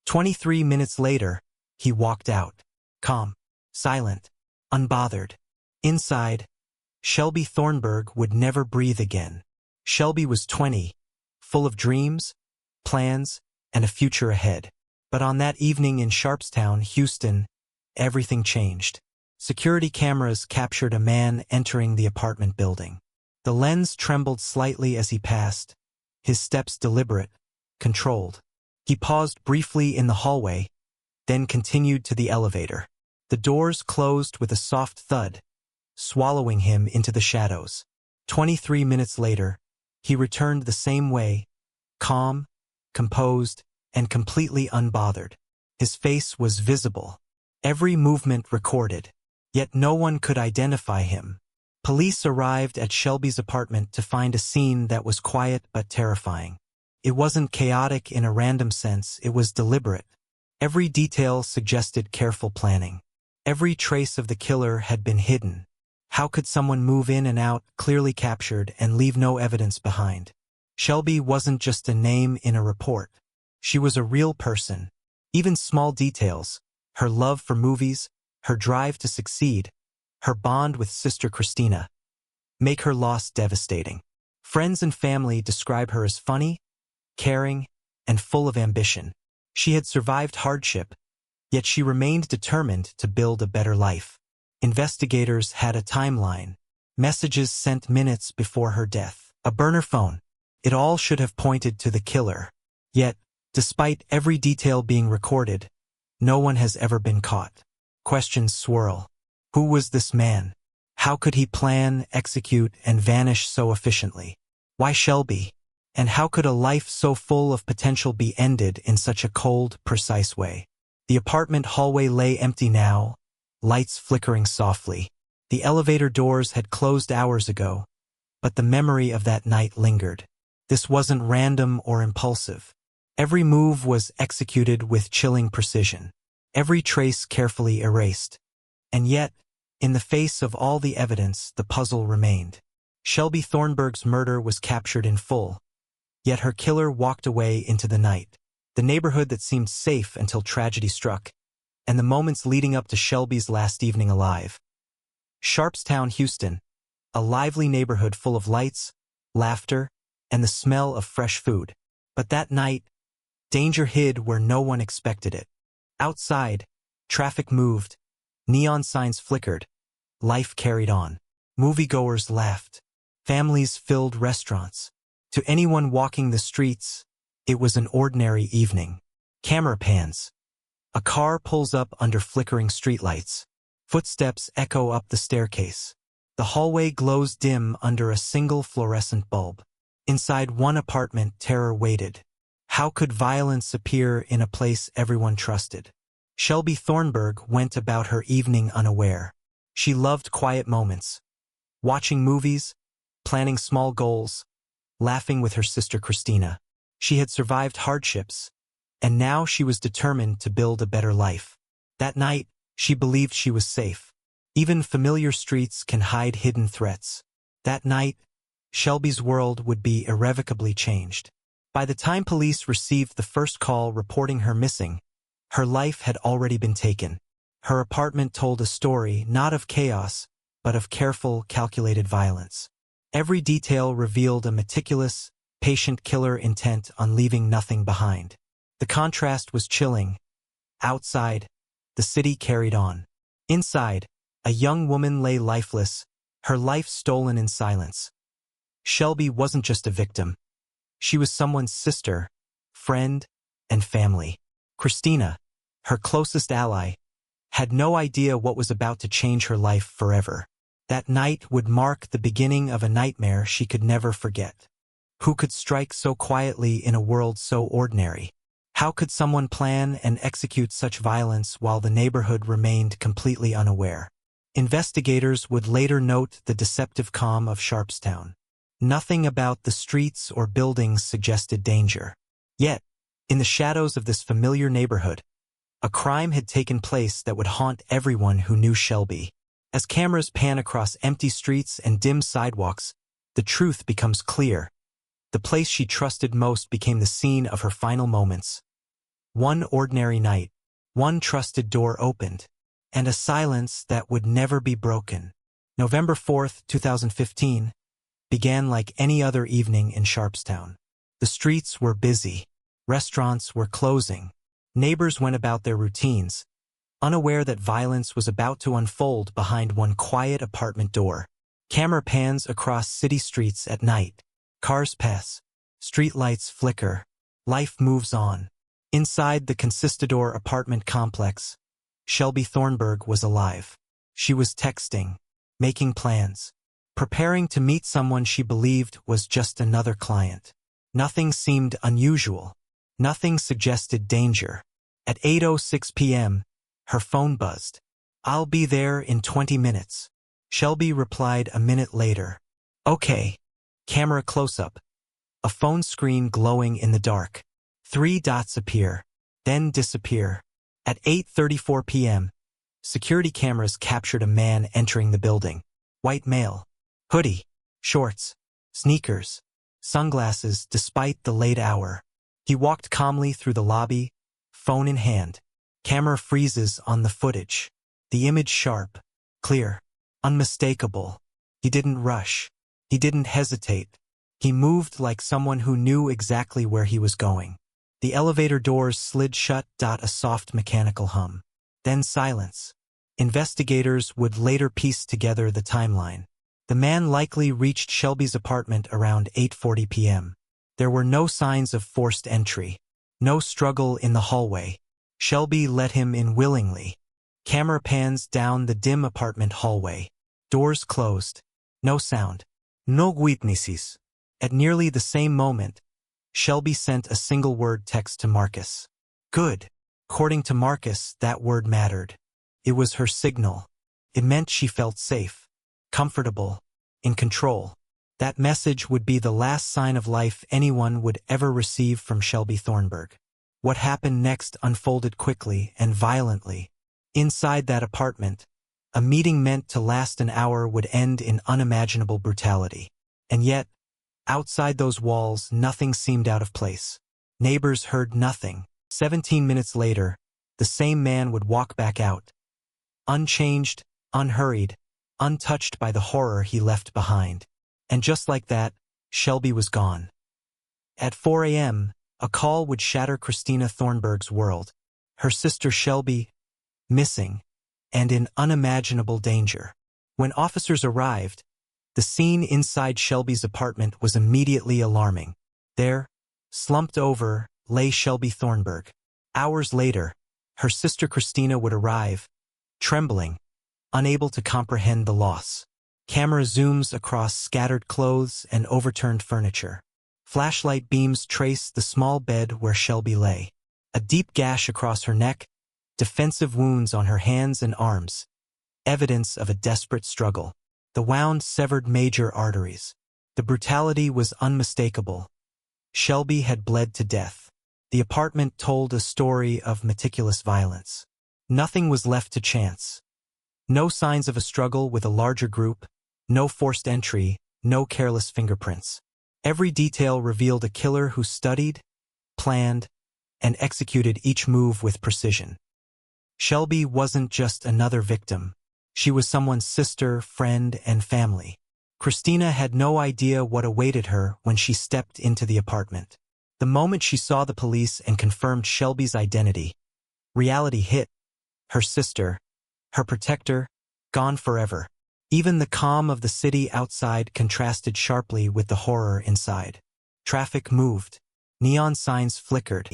23 minutes later, he walked out. Calm, silent, unbothered. Inside, Shelby Thornburg would never breathe again. Shelby was 20, full of dreams, plans, and a future ahead. But on that evening in Sharpstown, Houston, everything changed. Security cameras captured a man entering the apartment building. The lens trembled slightly as he passed, his steps deliberate, controlled. He paused briefly in the hallway, then continued to the elevator. The doors closed with a soft thud, swallowing him into the shadows. 23 minutes later, he returned the same way, calm, composed, and completely unbothered. His face was visible, every movement recorded, yet no one could identify him. Police arrived at Shelby's apartment to find a scene that was quiet but terrifying. It wasn't chaotic in a random sense, it was deliberate. Every detail suggested careful planning. Every trace of the killer had been hidden. How could someone move in and out, clearly captured, and leave no evidence behind? Shelby wasn't just a name in a report. She was a real person. Even small details, her love for movies, her drive to succeed, her bond with sister Christina, make her loss devastating. Friends and family describe her as funny, caring, and full of ambition. She had survived hardship, yet she remained determined to build a better life. Investigators had a timeline, messages sent minutes before her death, a burner phone. It all should have pointed to the killer. Yet, despite every detail being recorded, no one has ever been caught. Questions swirl. Who was this man? How could he plan, execute, and vanish so efficiently? Why Shelby? And how could a life so full of potential be ended in such a cold, precise way? The apartment hallway lay empty now, lights flickering softly. The elevator doors had closed hours ago, but the memory of that night lingered. This wasn't random or impulsive. Every move was executed with chilling precision, every trace carefully erased. And yet, in the face of all the evidence, the puzzle remained. Shelby Thornburg's murder was captured in full, yet her killer walked away into the night, the neighborhood that seemed safe until tragedy struck, and the moments leading up to Shelby's last evening alive. Sharpstown, Houston, a lively neighborhood full of lights, laughter, and the smell of fresh food. But that night, danger hid where no one expected it. Outside, traffic moved, neon signs flickered, life carried on. Moviegoers laughed, families filled restaurants. To anyone walking the streets, it was an ordinary evening. Camera pans. A car pulls up under flickering streetlights. Footsteps echo up the staircase. The hallway glows dim under a single fluorescent bulb. Inside one apartment, terror waited. How could violence appear in a place everyone trusted? Shelby Thornburg went about her evening unaware. She loved quiet moments, watching movies, planning small goals, laughing with her sister Christina. She had survived hardships, and now she was determined to build a better life. That night, she believed she was safe. Even familiar streets can hide hidden threats. That night, Shelby's world would be irrevocably changed. By the time police received the first call reporting her missing, her life had already been taken. Her apartment told a story not of chaos, but of careful, calculated violence. Every detail revealed a meticulous, patient killer intent on leaving nothing behind. The contrast was chilling. Outside, the city carried on. Inside, a young woman lay lifeless, her life stolen in silence. Shelby wasn't just a victim. She was someone's sister, friend, and family. Christina, her closest ally, had no idea what was about to change her life forever. That night would mark the beginning of a nightmare she could never forget. Who could strike so quietly in a world so ordinary? How could someone plan and execute such violence while the neighborhood remained completely unaware? Investigators would later note the deceptive calm of Sharpstown. Nothing about the streets or buildings suggested danger. Yet, in the shadows of this familiar neighborhood, a crime had taken place that would haunt everyone who knew Shelby. As cameras pan across empty streets and dim sidewalks, the truth becomes clear. The place she trusted most became the scene of her final moments. One ordinary night, one trusted door opened, and a silence that would never be broken. November 4th, 2015, began like any other evening in Sharpstown. The streets were busy. Restaurants were closing. Neighbors went about their routines, unaware that violence was about to unfold behind one quiet apartment door. Camera pans across city streets at night. Cars pass. Street lights flicker. Life moves on. Inside the Conquistador apartment complex, Shelby Thornburg was alive. She was texting, making plans, preparing to meet someone she believed was just another client. Nothing seemed unusual. Nothing suggested danger. At 8:06 p.m., her phone buzzed. "I'll be there in 20 minutes. Shelby replied a minute later. "Okay." Camera close-up. A phone screen glowing in the dark. 3 dots appear, then disappear. At 8:34 p.m., security cameras captured a man entering the building. White male. Hoodie. Shorts. Sneakers. Sunglasses despite the late hour. He walked calmly through the lobby, phone in hand. Camera freezes on the footage. The image sharp, clear, unmistakable. He didn't rush. He didn't hesitate. He moved like someone who knew exactly where he was going. The elevator doors slid shut. A soft mechanical hum. Then silence. Investigators would later piece together the timeline. The man likely reached Shelby's apartment around 8:40 p.m. There were no signs of forced entry. No struggle in the hallway. Shelby let him in willingly. Camera pans down the dim apartment hallway. Doors closed. No sound. No witnesses. At nearly the same moment, Shelby sent a single-word text to Marcus. Good. According to Marcus, that word mattered. It was her signal. It meant she felt safe, comfortable, in control. That message would be the last sign of life anyone would ever receive from Shelby Thornburg. What happened next unfolded quickly and violently. Inside that apartment, a meeting meant to last an hour would end in unimaginable brutality. And yet, outside those walls, nothing seemed out of place. Neighbors heard nothing. 17 minutes later, the same man would walk back out. Unchanged, unhurried, untouched by the horror he left behind. And just like that, Shelby was gone. At 4 a.m., a call would shatter Christina Thornburg's world. Her sister Shelby, missing, and in unimaginable danger. When officers arrived, the scene inside Shelby's apartment was immediately alarming. There, slumped over, lay Shelby Thornburg. Hours later, her sister Christina would arrive, trembling, unable to comprehend the loss. Camera zooms across scattered clothes and overturned furniture. Flashlight beams trace the small bed where Shelby lay. A deep gash across her neck, defensive wounds on her hands and arms, evidence of a desperate struggle. The wound severed major arteries. The brutality was unmistakable. Shelby had bled to death. The apartment told a story of meticulous violence. Nothing was left to chance. No signs of a struggle with a larger group, no forced entry, no careless fingerprints. Every detail revealed a killer who studied, planned, and executed each move with precision. Shelby wasn't just another victim. She was someone's sister, friend, and family. Christina had no idea what awaited her when she stepped into the apartment. The moment she saw the police and confirmed Shelby's identity, reality hit. Her sister, her protector, gone forever. Even the calm of the city outside contrasted sharply with the horror inside. Traffic moved. Neon signs flickered.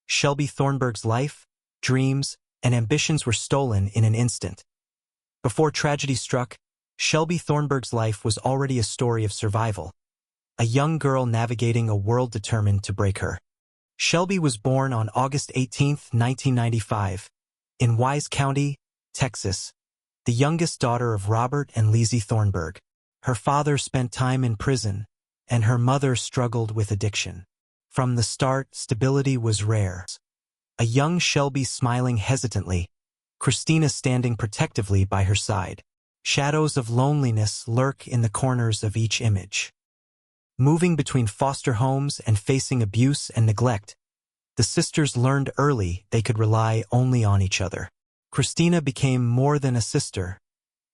Shelby Thornburg's life, dreams, and ambitions were stolen in an instant. Before tragedy struck, Shelby Thornburg's life was already a story of survival. A young girl navigating a world determined to break her. Shelby was born on August 18, 1995, in Wise County, Texas, the youngest daughter of Robert and Lizzie Thornburg. Her father spent time in prison, and her mother struggled with addiction. From the start, stability was rare. A young Shelby smiling hesitantly, Christina standing protectively by her side. Shadows of loneliness lurk in the corners of each image. Moving between foster homes and facing abuse and neglect, The sisters learned early they could rely only on each other. Christina became more than a sister.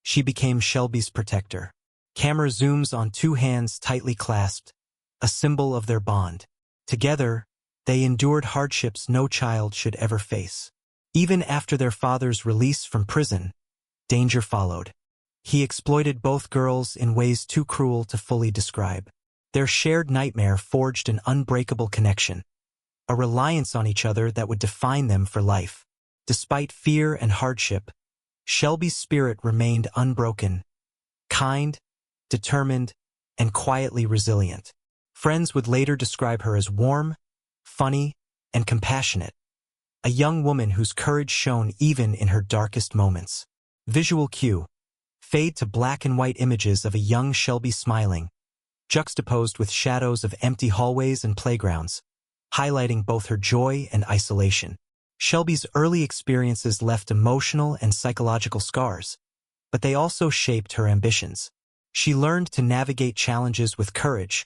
She became Shelby's protector. Camera zooms on two hands tightly clasped, a symbol of their bond. Together, they endured hardships no child should ever face. Even after their father's release from prison, danger followed. He exploited both girls in ways too cruel to fully describe. Their shared nightmare forged an unbreakable connection, a reliance on each other that would define them for life. Despite fear and hardship, Shelby's spirit remained unbroken, kind, determined, and quietly resilient. Friends would later describe her as warm, funny, and compassionate, a young woman whose courage shone even in her darkest moments. Visual cue: fade to black and white images of a young Shelby smiling, juxtaposed with shadows of empty hallways and playgrounds, highlighting both her joy and isolation. Shelby's early experiences left emotional and psychological scars, but they also shaped her ambitions. She learned to navigate challenges with courage,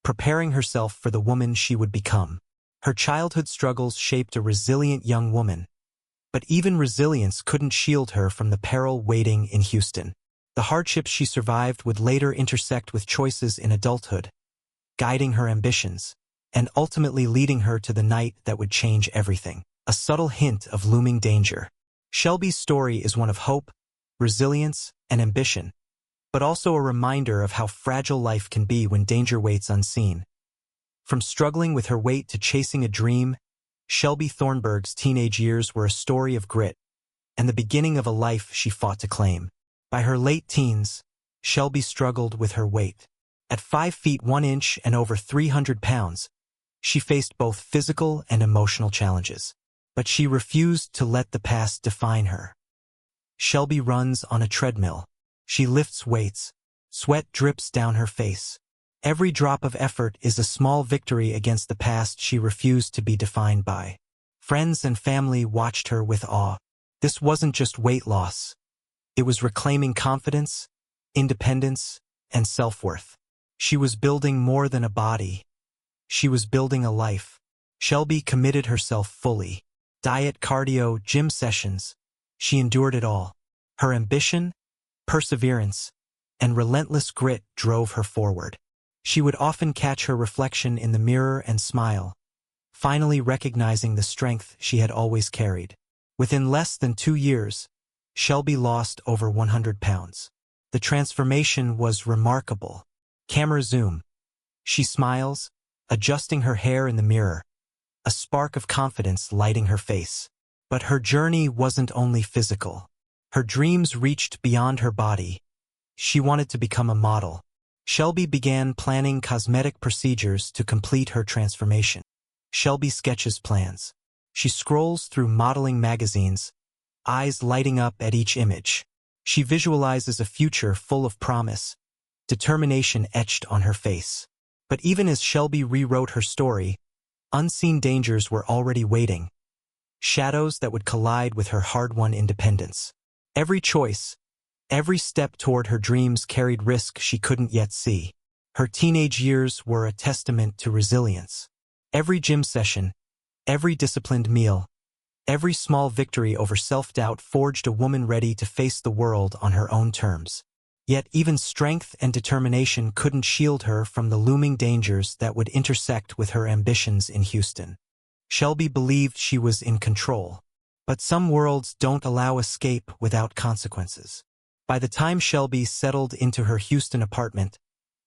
preparing herself for the woman she would become. Her childhood struggles shaped a resilient young woman, but even resilience couldn't shield her from the peril waiting in Houston. The hardships she survived would later intersect with choices in adulthood, guiding her ambitions, and ultimately leading her to the night that would change everything. A subtle hint of looming danger. Shelby's story is one of hope, resilience, and ambition, but also a reminder of how fragile life can be when danger waits unseen. From struggling with her weight to chasing a dream, Shelby Thornburg's teenage years were a story of grit and the beginning of a life she fought to claim. By her late teens, Shelby struggled with her weight. At 5 feet 1 inch and over 300 pounds, she faced both physical and emotional challenges. But she refused to let the past define her. Shelby runs on a treadmill. She lifts weights. Sweat drips down her face. Every drop of effort is a small victory against the past she refused to be defined by. Friends and family watched her with awe. This wasn't just weight loss. It was reclaiming confidence, independence, and self-worth. She was building more than a body. She was building a life. Shelby committed herself fully. Diet, cardio, gym sessions. She endured it all. Her ambition, perseverance, and relentless grit drove her forward. She would often catch her reflection in the mirror and smile, finally recognizing the strength she had always carried. Within less than 2 years, Shelby lost over 100 pounds. The transformation was remarkable. Camera zoom. She smiles, adjusting her hair in the mirror, a spark of confidence lighting her face. But her journey wasn't only physical. Her dreams reached beyond her body. She wanted to become a model. Shelby began planning cosmetic procedures to complete her transformation. Shelby sketches plans. She scrolls through modeling magazines, eyes lighting up at each image. She visualizes a future full of promise, determination etched on her face. But even as Shelby rewrote her story, unseen dangers were already waiting, shadows that would collide with her hard-won independence. Every choice, every step toward her dreams carried risk she couldn't yet see. Her teenage years were a testament to resilience. Every gym session, every disciplined meal, every small victory over self-doubt forged a woman ready to face the world on her own terms. Yet even strength and determination couldn't shield her from the looming dangers that would intersect with her ambitions in Houston. Shelby believed she was in control, but some worlds don't allow escape without consequences. By the time Shelby settled into her Houston apartment,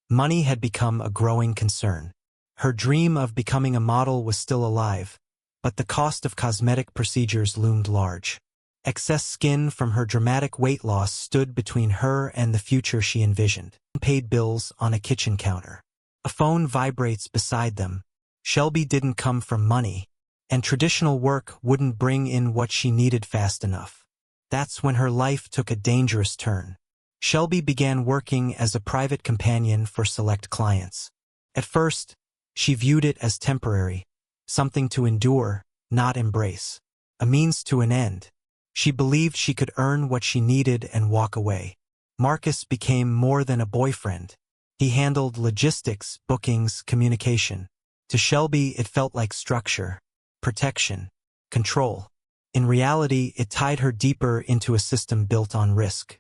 money had become a growing concern. Her dream of becoming a model was still alive, but the cost of cosmetic procedures loomed large. Excess skin from her dramatic weight loss stood between her and the future she envisioned. Unpaid bills on a kitchen counter. A phone vibrates beside them. Shelby didn't come from money, and traditional work wouldn't bring in what she needed fast enough. That's when her life took a dangerous turn. Shelby began working as a private companion for select clients. At first, she viewed it as temporary, something to endure, not embrace, a means to an end. She believed she could earn what she needed and walk away. Marcus became more than a boyfriend. He handled logistics, bookings, communication. To Shelby, it felt like structure. protection, control. In reality, it tied her deeper into a system built on risk.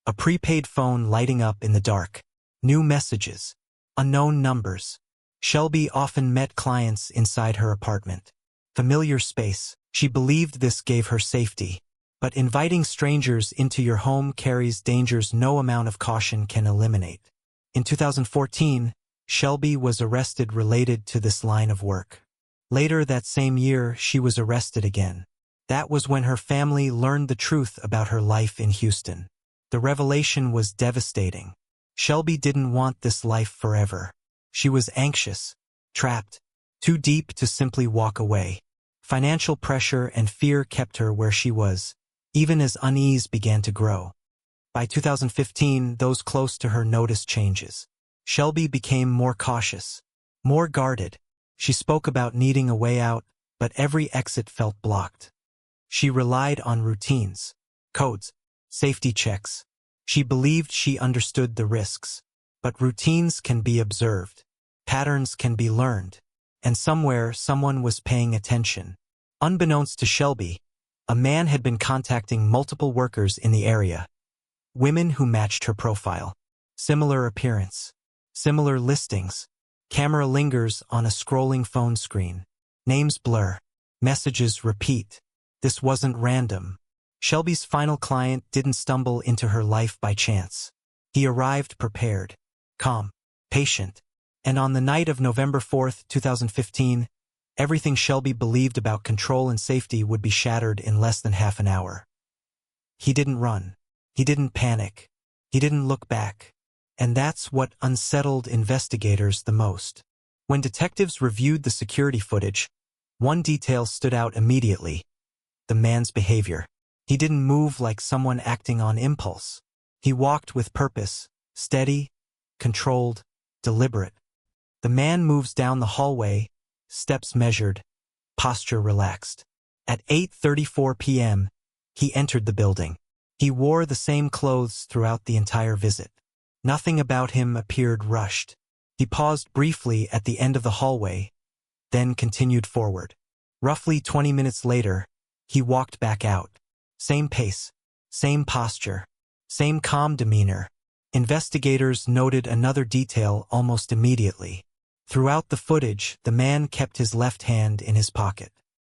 A prepaid phone lighting up in the dark. New messages. Unknown numbers. Shelby often met clients inside her apartment. Familiar space. She believed this gave her safety. But inviting strangers into your home carries dangers no amount of caution can eliminate. In 2014, Shelby was arrested related to this line of work. Later that same year, she was arrested again. That was when her family learned the truth about her life in Houston. The revelation was devastating. Shelby didn't want this life forever. She was anxious, trapped, too deep to simply walk away. Financial pressure and fear kept her where she was, even as unease began to grow. By 2015, those close to her noticed changes. Shelby became more cautious, more guarded. She spoke about needing a way out, but every exit felt blocked. She relied on routines, codes, safety checks. She believed she understood the risks. But routines can be observed. Patterns can be learned. And somewhere, someone was paying attention. Unbeknownst to Shelby, a man had been contacting multiple workers in the area. Women who matched her profile. Similar appearance. Similar listings. Camera lingers on a scrolling phone screen. Names blur. Messages repeat. This wasn't random. Shelby's final client didn't stumble into her life by chance. He arrived prepared, calm, patient. And on the night of November 4, 2015, everything Shelby believed about control and safety would be shattered in less than half an hour. He didn't run. He didn't panic. He didn't look back. And that's what unsettled investigators the most. When detectives reviewed the security footage, one detail stood out immediately: the man's behavior. He didn't move like someone acting on impulse. He walked with purpose, steady, controlled, deliberate. The man moves down the hallway, steps measured, posture relaxed. At 8:34 p.m., he entered the building. He wore the same clothes throughout the entire visit. Nothing about him appeared rushed. He paused briefly at the end of the hallway, then continued forward. Roughly 20 minutes later, he walked back out. Same pace, same posture, same calm demeanor. Investigators noted another detail almost immediately. Throughout the footage, the man kept his left hand in his pocket.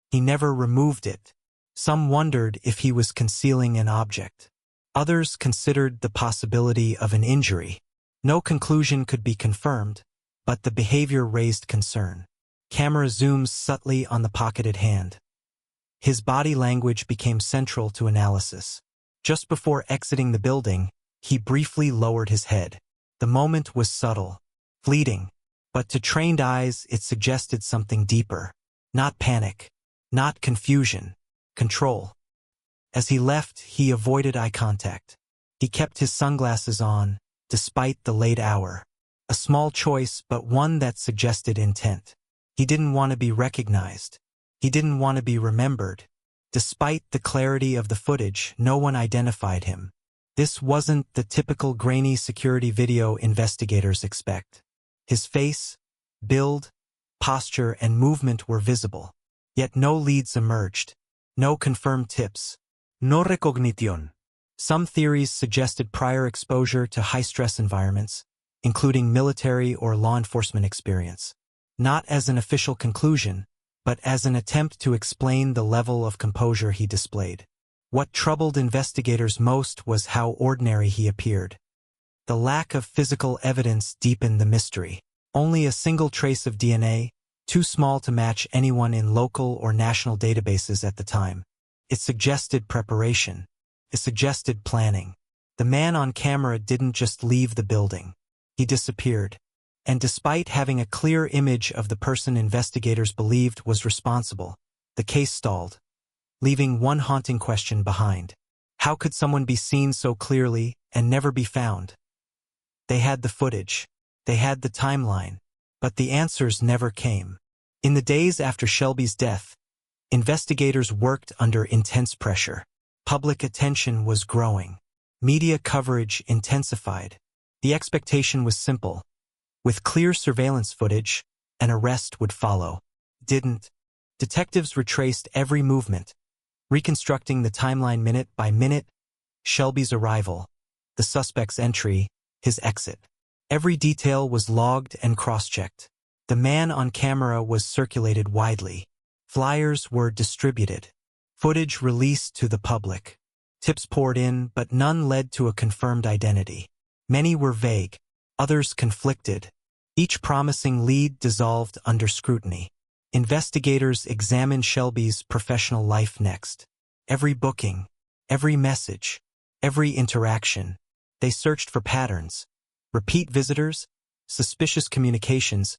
He never removed it. Some wondered if he was concealing an object. Others considered the possibility of an injury. No conclusion could be confirmed, but the behavior raised concern. Camera zooms subtly on the pocketed hand. His body language became central to analysis. Just before exiting the building, he briefly lowered his head. The moment was subtle, fleeting, but to trained eyes it suggested something deeper. Not panic, not confusion, control. As he left, he avoided eye contact. He kept his sunglasses on, despite the late hour. A small choice, but one that suggested intent. He didn't want to be recognized. He didn't want to be remembered. Despite the clarity of the footage, no one identified him. This wasn't the typical grainy security video investigators expect. His face, build, posture, and movement were visible. Yet no leads emerged. No confirmed tips. No recognición. Some theories suggested prior exposure to high-stress environments, including military or law enforcement experience. Not as an official conclusion, but as an attempt to explain the level of composure he displayed. What troubled investigators most was how ordinary he appeared. The lack of physical evidence deepened the mystery. Only a single trace of DNA, too small to match anyone in local or national databases at the time. It suggested preparation. It suggested planning. The man on camera didn't just leave the building. He disappeared. And despite having a clear image of the person investigators believed was responsible, the case stalled, leaving one haunting question behind. How could someone be seen so clearly and never be found? They had the footage. They had the timeline. But the answers never came. In the days after Shelby's death, investigators worked under intense pressure. Public attention was growing. Media coverage intensified. The expectation was simple. With clear surveillance footage, an arrest would follow. Didn't. Detectives retraced every movement, reconstructing the timeline minute by minute: Shelby's arrival, the suspect's entry, his exit. Every detail was logged and cross-checked. The man on camera was circulated widely. Flyers were distributed. Footage released to the public. Tips poured in, but none led to a confirmed identity. Many were vague, others conflicted. Each promising lead dissolved under scrutiny. Investigators examined Shelby's professional life next. Every booking, every message, every interaction. They searched for patterns, repeat visitors, suspicious communications,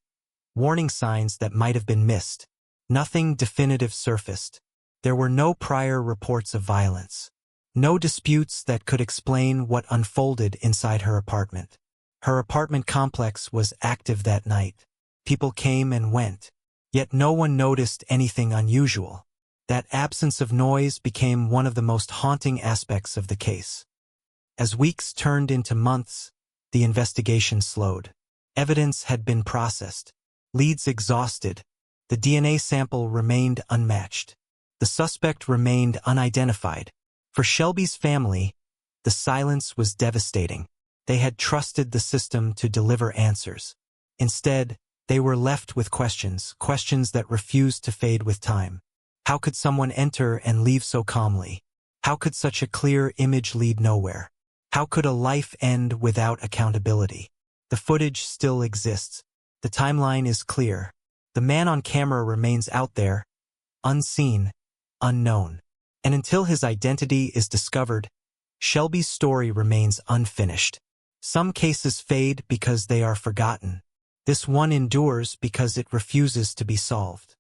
warning signs that might have been missed. Nothing definitive surfaced. There were no prior reports of violence. No disputes that could explain what unfolded inside her apartment. Her apartment complex was active that night. People came and went, yet no one noticed anything unusual. That absence of noise became one of the most haunting aspects of the case. As weeks turned into months, the investigation slowed. Evidence had been processed, leads exhausted. The DNA sample remained unmatched. The suspect remained unidentified. For Shelby's family, the silence was devastating. They had trusted the system to deliver answers. Instead, they were left with questions that refused to fade with time. How could someone enter and leave so calmly? How could such a clear image lead nowhere? How could a life end without accountability? The footage still exists. The timeline is clear. The man on camera remains out there, unseen, unknown. And until his identity is discovered, Shelby's story remains unfinished. Some cases fade because they are forgotten. This one endures because it refuses to be solved.